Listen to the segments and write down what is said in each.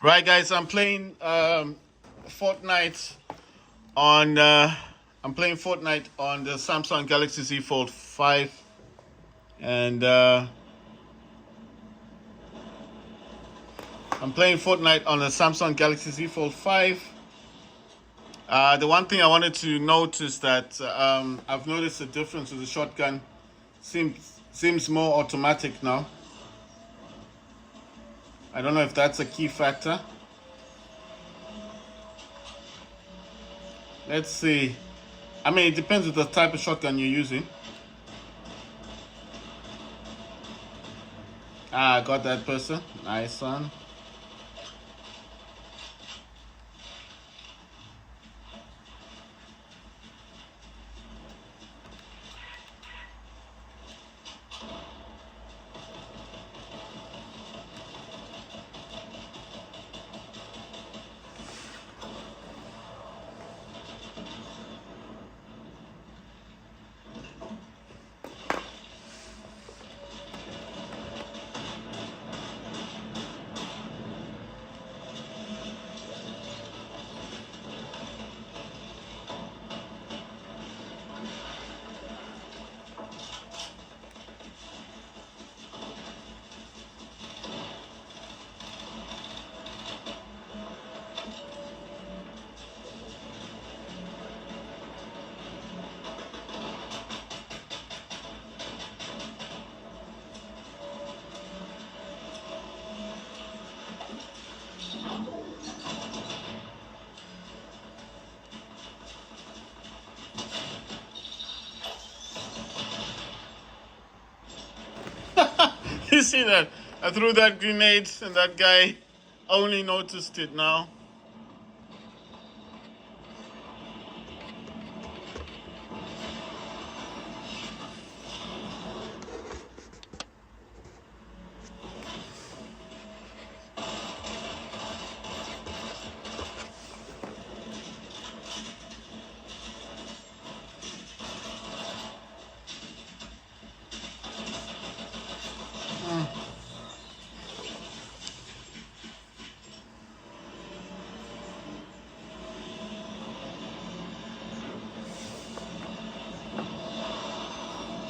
Right, guys, I'm playing Fortnite on. I'm playing Fortnite on the Samsung Galaxy Z Fold 5, and I'm playing Fortnite on the Samsung Galaxy Z Fold 5. The one thing I wanted to notice that I've noticed a difference with the shotgun. Seems more automatic now. I don't know if that's a key factor. Let's see. I mean, it depends on the type of shotgun you're using. Ah, got that person. Nice one. You see that? I threw that grenade and that guy only noticed it now.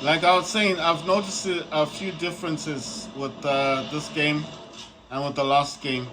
Like I was saying, I've noticed a few differences with this game and with the last game.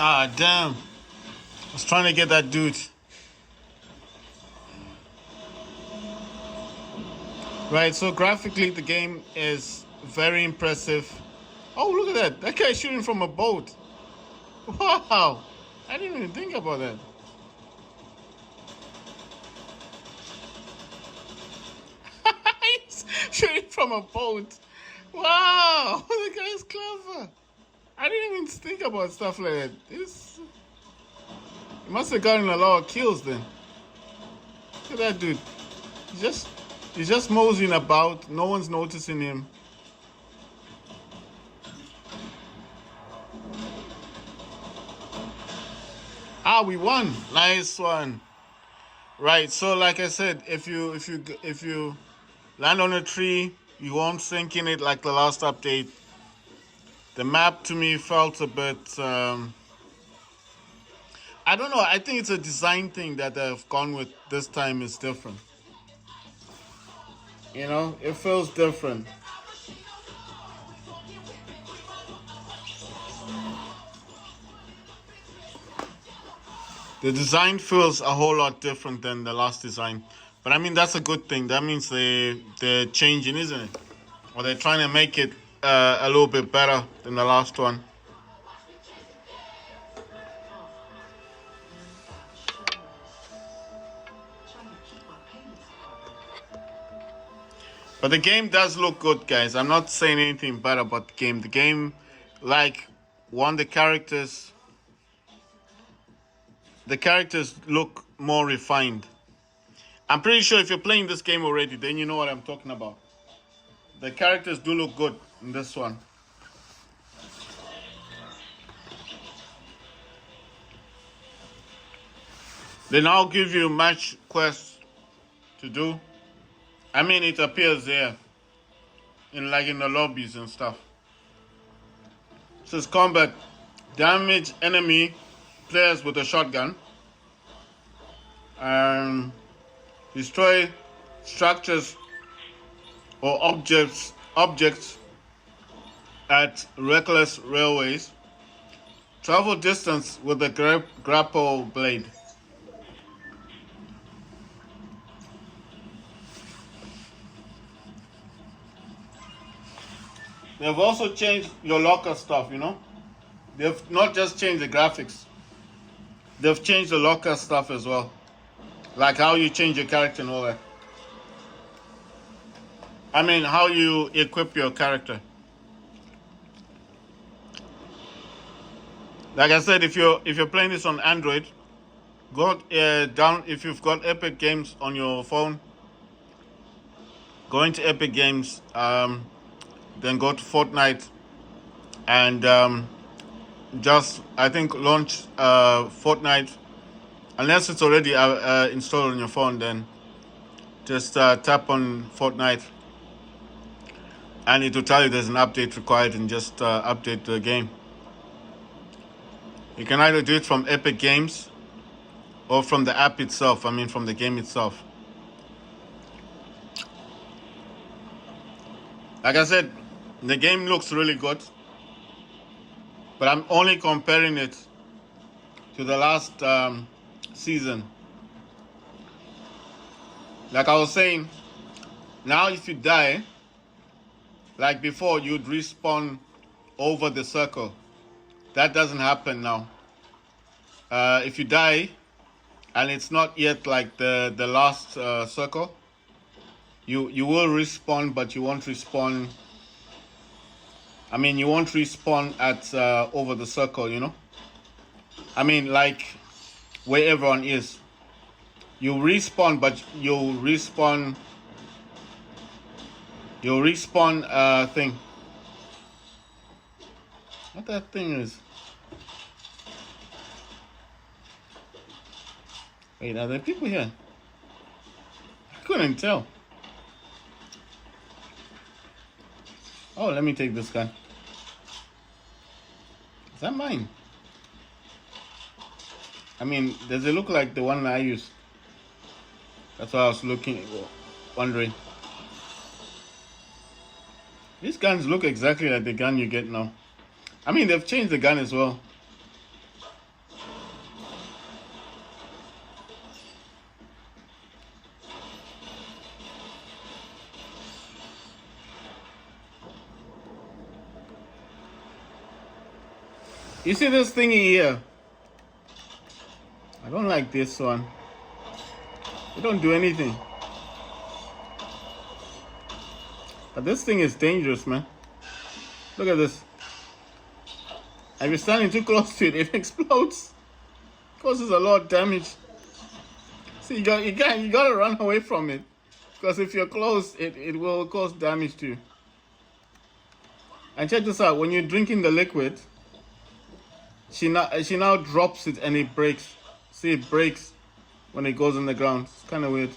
Ah, damn. I was trying to get that dude. Right, so graphically the game is very impressive. Oh, look at that. That guy's shooting from a boat. Wow. I didn't even think about that. He's shooting from a boat. Wow. The guy's clever. I didn't even think about stuff like that. He must have gotten a lot of kills then. Look at that dude. He's just moseying about. No one's noticing him. Ah, we won. Nice one. Right. So, like I said, if you land on a tree, you won't sink in it like the last update. The map to me felt a bit. I don't know. I think it's a design thing that they've gone with this time is different. You know, it feels different. The design feels a whole lot different than the last design. But I mean, that's a good thing. That means they're changing, isn't it? Or they're trying to make it a little bit better than the last one. But the game does look good, guys. I'm not saying anything bad about the game. The game, like, the characters look more refined. I'm pretty sure if you're playing this game already, then you know what I'm talking about. The characters do look good in this one. They now give you match quests to do. I mean, it appears there in the lobbies and stuff. It says combat: damage enemy players with a shotgun, destroy structures or objects at reckless railways, travel distance with a grapple blade. They've also changed your locker stuff, you know? They've not just changed the graphics. They've changed the locker stuff as well. Like how you change your character and all that. I mean, how you equip your character. Like I said, if you're playing this on Android, go down. If you've got Epic Games on your phone, go into Epic Games, then go to Fortnite, and just I think launch Fortnite. Unless it's already installed on your phone, then just tap on Fortnite, and it will tell you there's an update required, and just update the game. You can either do it from Epic Games or from the app itself. I mean, from the game itself. Like I said, the game looks really good, but I'm only comparing it to the last season. Like I was saying, now if you die, like before, you'd respawn over the circle. That doesn't happen now. If you die and it's not yet like the last circle, you will respawn, but you won't respawn. I mean, you won't respawn at over the circle, you know. I mean, like where everyone is. You respawn, but you'll respawn. You'll respawn thing. What that thing is? Wait, are there people here? I couldn't tell. Oh, let me take this gun. Is that mine? I mean, does it look like the one I use? That's what I was wondering. These guns look exactly like the gun you get now. I mean, they've changed the gun as well. You see this thingy here? I don't like this one. It don't do anything. But this thing is dangerous, man. Look at this. If you're standing too close to it, it explodes. Causes a lot of damage. See, you gotta run away from it. Because if you're close, it will cause damage to you. And check this out, when you're drinking the liquid, she now drops it and it breaks. See, it breaks when it goes on the ground. It's kind of weird.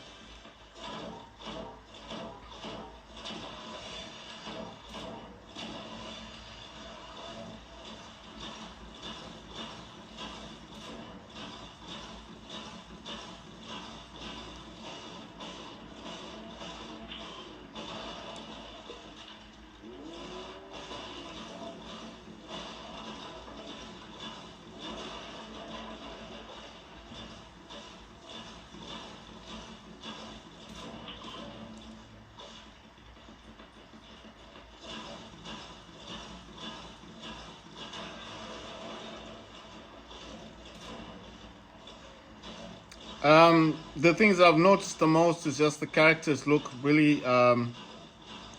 The things I've noticed the most is just the characters look really,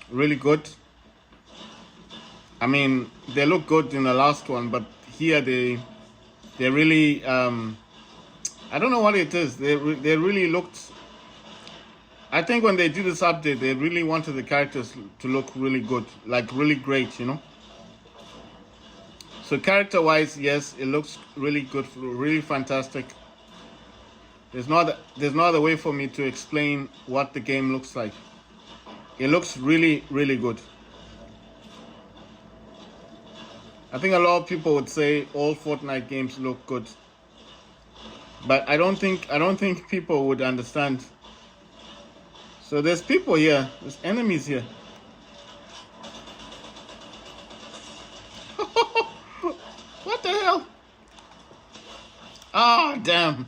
really good. I mean, they look good in the last one, but here they really, I don't know what it is. They really looked. I think when they did this update, they really wanted the characters to look really good, like really great, you know. So character-wise, yes, it looks really good, really fantastic. There's no other way for me to explain what the game looks like. It looks really, really good. I think a lot of people would say all Fortnite games look good, but I don't think people would understand. So there's people here, there's enemies here. What the hell? Ah, damn.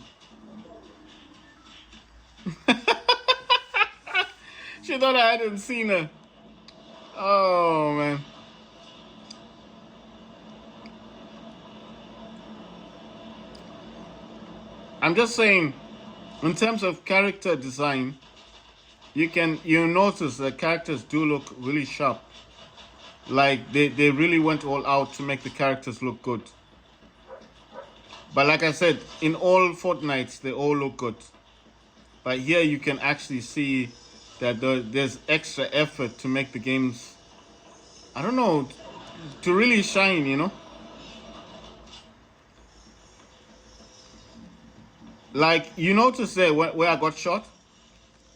She thought I hadn't seen her. Oh, man. I'm just saying, in terms of character design, you notice the characters do look really sharp. Like they really went all out to make the characters look good. But like I said, in all Fortnites, they all look good. But here you can actually see that there's extra effort to make the games, I don't know, to really shine, you know. Like, you notice there where I got shot?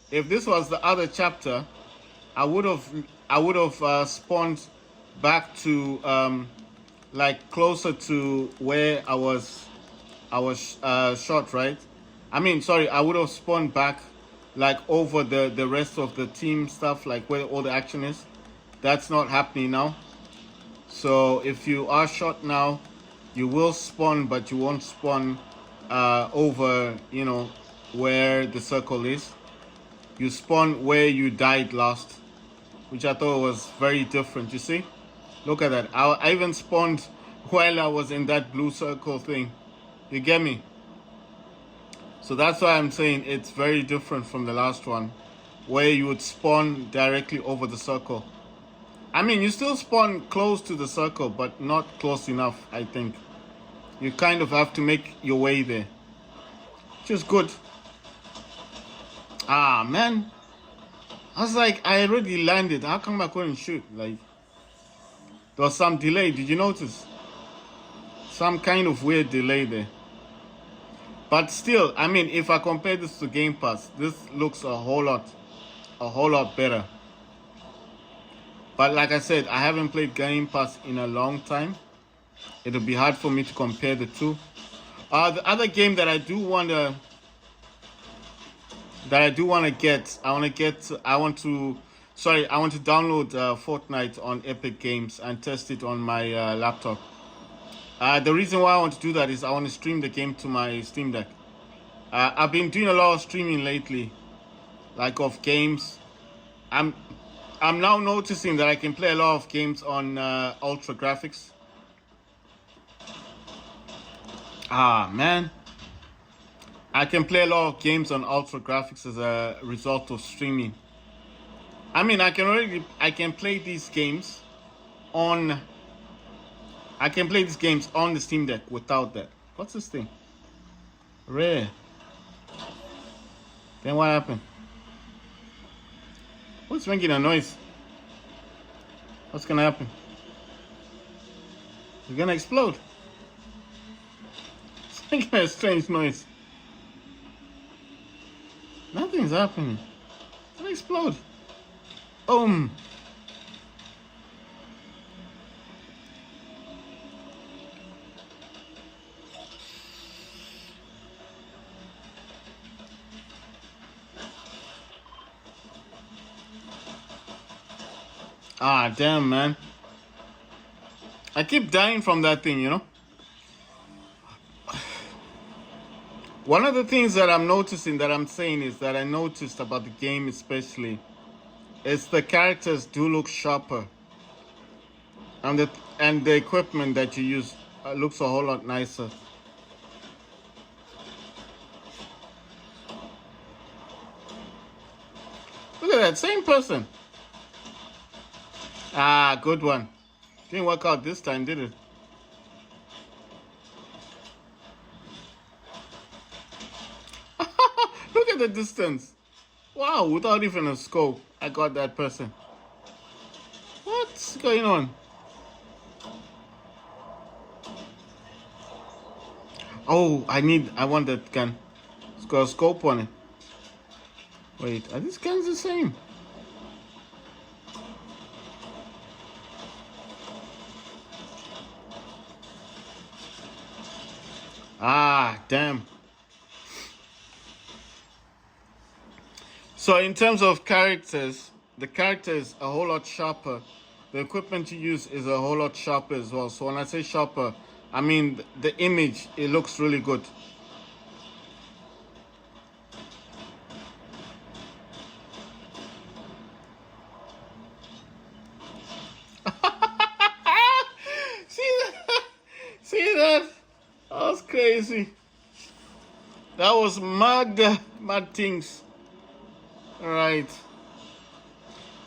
If this was the other chapter, I would have spawned back to like closer to where I was shot, right? I mean, sorry, I would have spawned back like over the rest of the team stuff, like where all the action is. That's not happening now. So if you are shot now, you will spawn, but you won't spawn over, you know, where the circle is. You spawn where you died last, which I thought was very different. You see, look at that. I even spawned while I was in that blue circle thing. You get me? So that's why I'm saying it's very different from the last one, where you would spawn directly over the circle. I mean, you still spawn close to the circle, but not close enough, I think. You kind of have to make your way there, which is good. Ah, man. I was like, I already landed. How come I couldn't shoot? Like, there was some delay. Did you notice? Some kind of weird delay there. But still, I mean, if I compare this to Game Pass, this looks a whole lot better. But like I said, I haven't played Game Pass in a long time. It'll be hard for me to compare the two. The other game that I want to get, I want to download Fortnite on Epic Games and test it on my laptop. The reason why I want to do that is I want to stream the game to my Steam Deck. I've been doing a lot of streaming lately, like of games. I'm now noticing that I can play a lot of games on ultra graphics. Ah, man. I can play a lot of games on ultra graphics as a result of streaming. I mean, I can play these games on the Steam Deck without that. What's this thing? Rare. Then what happened? What's making a noise? What's gonna happen? It's gonna explode. It's making a strange noise. Nothing's happening. It's gonna explode. Boom. Ah, damn, man. I keep dying from that thing, you know? One of the things that I'm noticing that I'm saying is that I noticed about the game especially is the characters do look sharper. And the equipment that you use looks a whole lot nicer. Look at that, same person. Ah, good one. Didn't work out this time, did it? Look at the distance. Wow, without even a scope, I got that person. What's going on? Oh, I want that gun. It's got a scope on it. Wait, are these guns the same? Ah, damn. So in terms of characters, the character is a whole lot sharper. The equipment you use is a whole lot sharper as well. So when I say sharper, I mean the image, it looks really good. See that? See that? That was crazy. That was mad things. All right.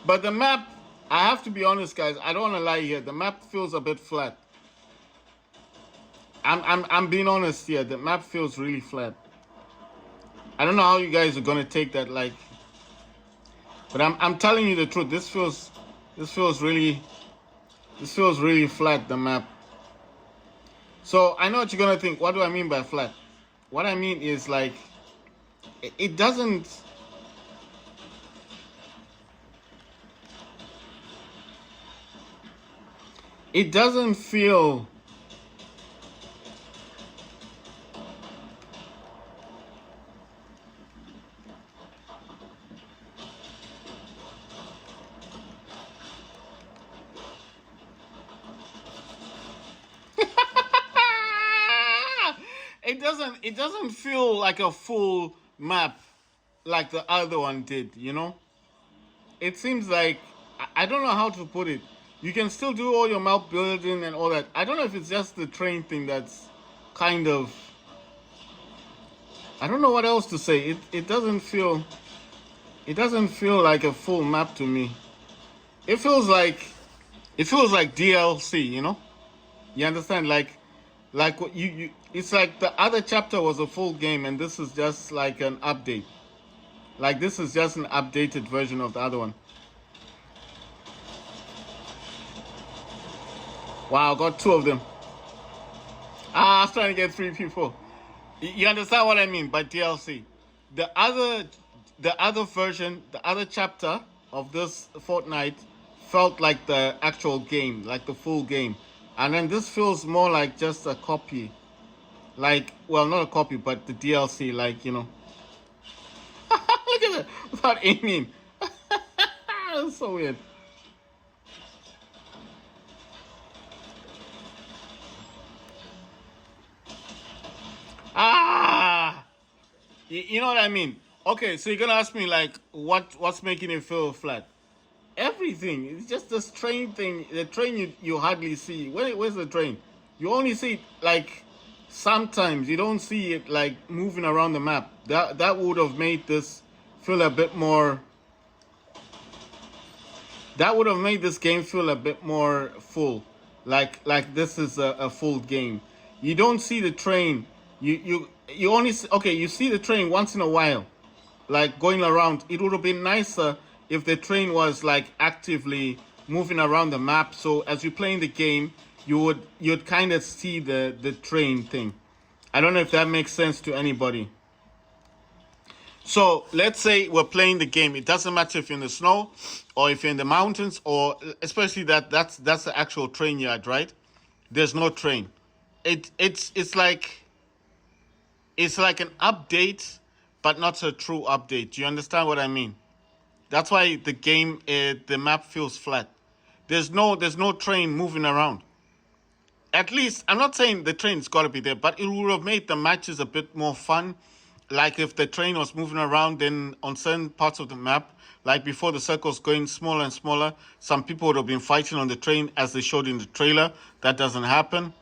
But the map, I have to be honest, guys. I don't want to lie here. The map feels a bit flat. I'm being honest here. The map feels really flat. I don't know how you guys are gonna take that, like. But I'm telling you the truth. This feels really flat. The map. So I know what you're gonna think. What do I mean by flat? What I mean is like, it doesn't. It doesn't feel. It doesn't feel like a full map like the other one did, you know? It seems like, I don't know how to put it. You can still do all your map building and all that. I don't know if it's just the train thing that's kind of, I don't know what else to say. It doesn't feel like a full map to me. It feels like DLC, you know? You understand? Like what you it's like the other chapter was a full game and this is just like an update. Like this is just an updated version of the other one. Wow, got 2 of them. I was trying to get 3 people. You understand what I mean by DLC? The other version, the other chapter of this Fortnite felt like the actual game, like the full game. And then this feels more like just a copy. Like, well, not a copy, but the DLC, like, you know. Look at that, without aiming. That's so weird. Ah! You know what I mean? Okay, so you're gonna ask me, like, what's making it feel flat? Everything. It's just this train thing. The train you hardly see. Where's the train? You only see like sometimes you don't see it like moving around the map. That would have made this feel a bit more. That would have made this game feel a bit more full, like this is a full game. You don't see the train. You only see, okay. You see the train once in a while, like going around. It would have been nicer if the train was like actively moving around the map. So as you're playing the game, you'd kind of see the train thing. I don't know if that makes sense to anybody. So let's say we're playing the game. It doesn't matter if you're in the snow or if you're in the mountains, or especially that's the actual train yard, right? There's no train. It's like an update, but not a true update. Do you understand what I mean? That's why the game, the map feels flat. There's no train moving around. At least I'm not saying the train's got to be there, but it would have made the matches a bit more fun. Like if the train was moving around, then on certain parts of the map, like before the circle's going smaller and smaller, some people would have been fighting on the train as they showed in the trailer. That doesn't happen.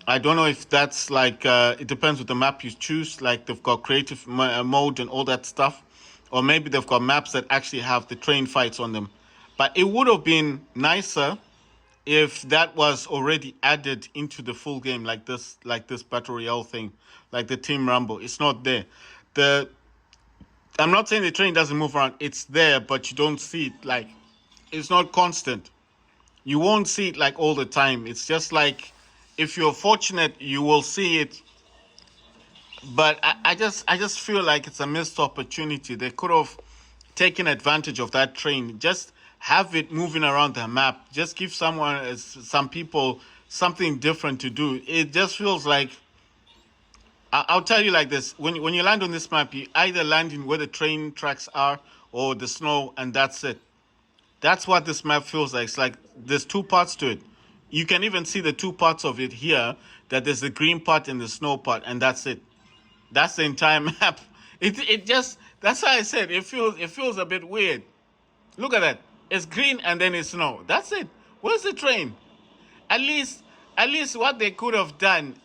I don't know if that's like, it depends with the map you choose. Like they've got creative mode and all that stuff. Or maybe they've got maps that actually have the train fights on them. But it would have been nicer if that was already added into the full game, like this Battle Royale thing, like the Team Rumble. It's not there. I'm not saying the train doesn't move around. It's there, but you don't see it. Like, it's not constant. You won't see it like all the time. It's just like, if you're fortunate, you will see it. But I just feel like it's a missed opportunity. They could have taken advantage of that train. Just have it moving around the map. Just give some people something different to do. It just feels like, I'll tell you like this: when you land on this map, you either land in where the train tracks are or the snow, and that's it. That's what this map feels like. It's like there's two parts to it. You can even see the two parts of it here. That there's the green part and the snow part, and that's it. That's the entire map. It just, that's why I said it feels a bit weird. Look at that. It's green and then it's snow. That's it. Where's the train? At least what they could have done,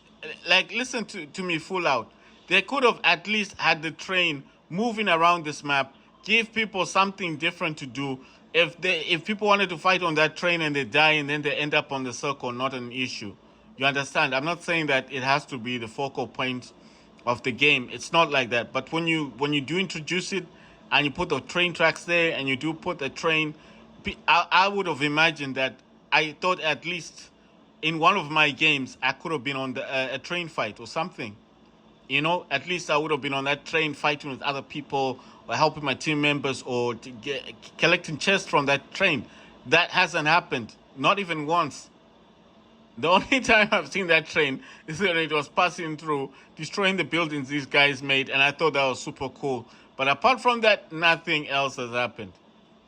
like, listen to me full out. They could have at least had the train moving around this map, give people something different to do. If people wanted to fight on that train and they die and then they end up on the circle, not an issue. You understand? I'm not saying that it has to be the focal point of the game. It's not like that. But when you do introduce it and you put the train tracks there and you do put a train, I would have imagined that. I thought at least in one of my games, I could have been on a train fight or something. You know, at least I would have been on that train fighting with other people or helping my team members or collecting chests from that train. That hasn't happened, not even once. The only time I've seen that train is when it was passing through, destroying the buildings these guys made, and I thought that was super cool. But apart from that, nothing else has happened.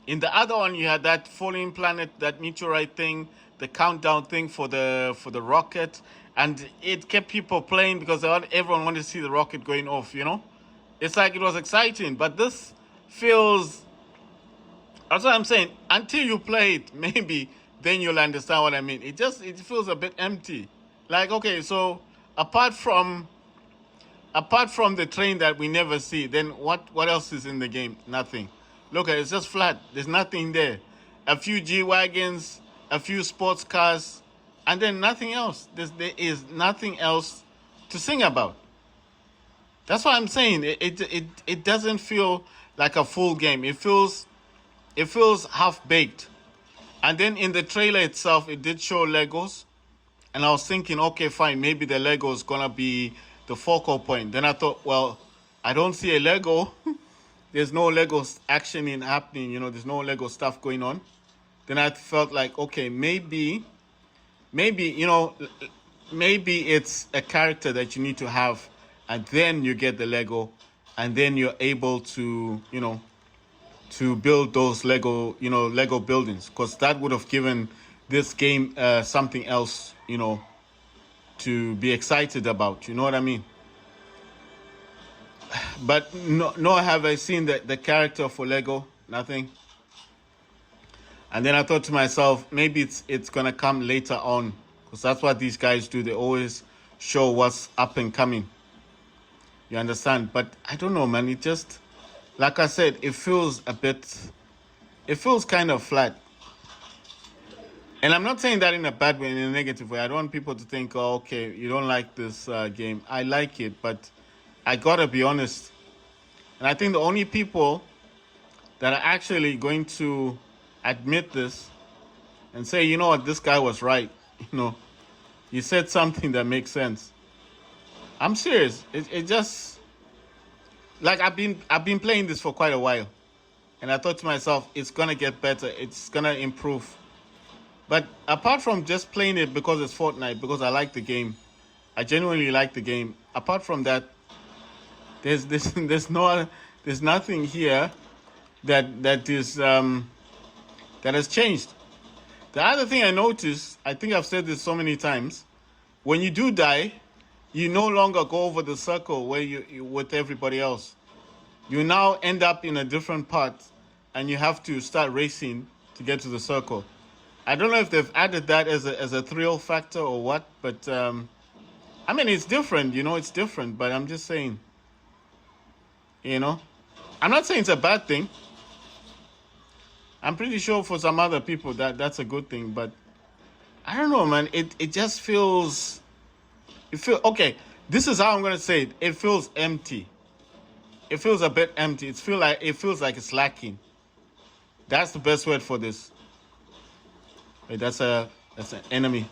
In the other one, you had that falling planet, that meteorite thing, the countdown thing for the rocket, and it kept people playing because everyone wanted to see the rocket going off, you know? It's like it was exciting, but this feels... That's what I'm saying. Until you play it, maybe, then you'll understand what I mean. It feels a bit empty. Like, okay, so apart from the train that we never see, then what else is in the game? Nothing. Look, it's just flat. There's nothing there. A few G-Wagons, a few sports cars, and then nothing else. There is nothing else to sing about. That's what I'm saying. It doesn't feel like a full game. It feels half-baked. And then in the trailer itself, it did show Legos. And I was thinking, okay, fine, maybe the Lego is going to be the focal point. Then I thought, well, I don't see a Lego. There's no Lego action happening, you know, there's no Lego stuff going on. Then I felt like, okay, maybe, you know, maybe it's a character that you need to have, and then you get the Lego, and then you're able to, you know, to build those Lego buildings, because that would have given this game something else, you know, to be excited about. You know what I mean? But no, have I seen the character for Lego? Nothing. And then I thought to myself, maybe it's gonna come later on, because that's what these guys do. They always show what's up and coming. You understand? But I don't know, man. It just, like I said, it feels kind of flat. And I'm not saying that in a bad way, in a negative way. I don't want people to think, oh, okay, you don't like this game. I like it, but I gotta be honest. And I think the only people that are actually going to admit this and say, you know what, this guy was right. You know, he said something that makes sense. I'm serious. It just, like, I've been playing this for quite a while, and I thought to myself, it's gonna get better. It's gonna improve. But apart from just playing it because it's Fortnite, because I like the game, I genuinely like the game. Apart from that, there's this there's nothing here that has changed. The other thing I noticed, I think I've said this so many times, when you do die, you no longer go over the circle where you with everybody else. You now end up in a different part, and you have to start racing to get to the circle. I don't know if they've added that as a thrill factor or what, but I mean, it's different, it's different, but I'm just saying, I'm not saying it's a bad thing. I'm pretty sure for some other people that's a good thing, but I don't know, man. It just feels, okay, this is how I'm going to say it. It feels empty. It feels a bit empty. It feels like it's lacking. That's the best word for this. Wait, that's an enemy.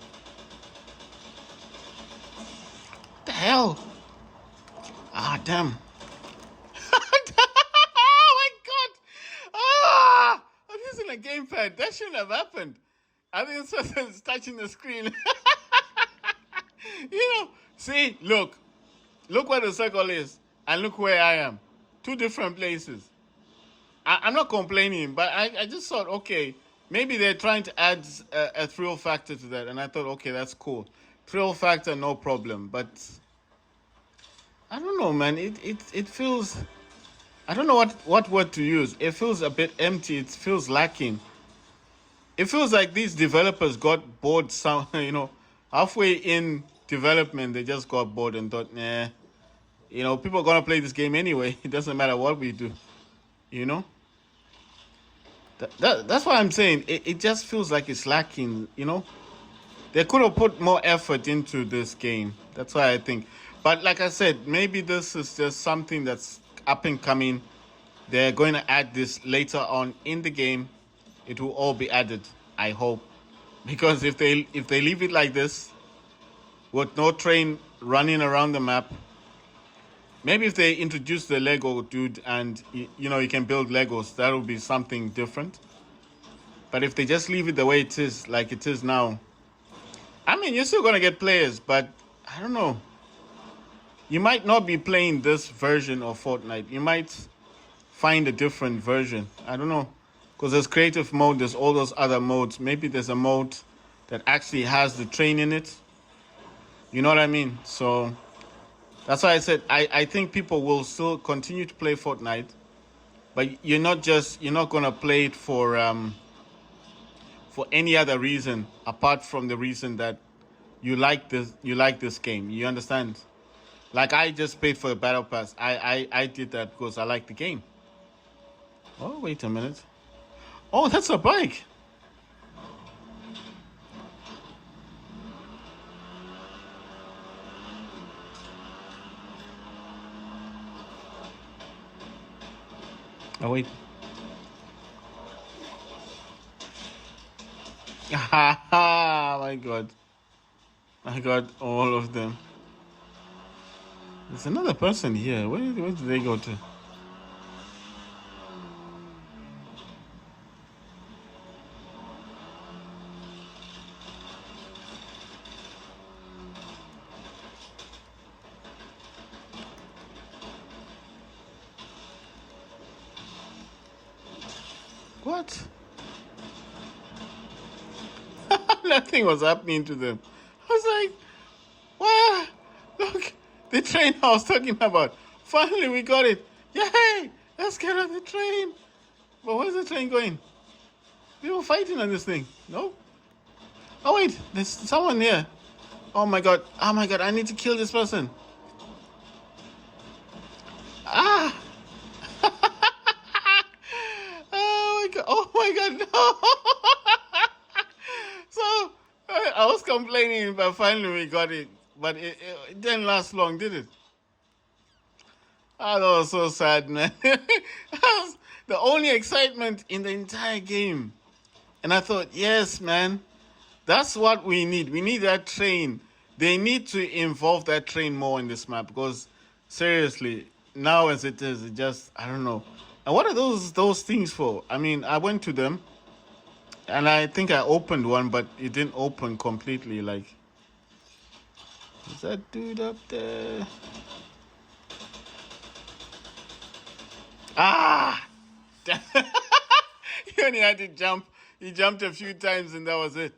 What the hell? Ah, damn. Oh my god! Ah! I'm using a gamepad. That shouldn't have happened. I think it's touching the screen. See, look where the circle is, and look where I am. Two different places. I'm not complaining, but I just thought, okay, maybe they're trying to add a thrill factor to that, and I thought, okay, that's cool. Thrill factor, no problem. But I don't know, man. It feels, I don't know what word to use. It feels a bit empty. It feels lacking. It feels like these developers got bored. Halfway in development, they just got bored and thought, nah, people are gonna play this game anyway. It doesn't matter what we do, That's what I'm saying. It just feels like it's lacking, They could have put more effort into this game. That's why I think. But like I said, maybe this is just something that's up and coming. They're going to add this later on in the game. It will all be added, I hope. Because if they leave it like this, with no train running around the map, maybe if they introduce the Lego dude and, you can build Legos, that will be something different. But if they just leave it the way it is, like it is now, I mean, you're still going to get players, but I don't know. You might not be playing this version of Fortnite. You might find a different version. I don't know. Because there's creative mode, there's all those other modes. Maybe there's a mode that actually has the train in it. You know what I mean? So that's why I said I think people will still continue to play Fortnite, but you're not gonna play it for any other reason apart from the reason that you like this game. You understand? Like, I just paid for the battle pass. I did that because I like the game. Oh, wait a minute. Oh, that's a bike. Oh, wait. My god. I got all of them. There's another person here. Where did they go to? What? Nothing was happening to them. I was like, wow, look, the train I was talking about. Finally, we got it. Yay! Let's get on the train. But where's the train going? We were fighting on this thing. No? Oh, wait, there's someone here. Oh my god. Oh my god. I need to kill this person. Ah. Oh my god. Oh my god. No. So I was complaining, but finally we got it. But it didn't last long, did it? Oh, that was so sad, man. That was the only excitement in the entire game. And I thought, yes, man, that's what we need. We need that train. They need to involve that train more in this map because seriously, now as it is, it just I don't know. And what are those things for? I mean, I went to them and I think I opened one, but it didn't open completely. Like, is that dude up there? Ah! He only had to jump. He jumped a few times and that was it.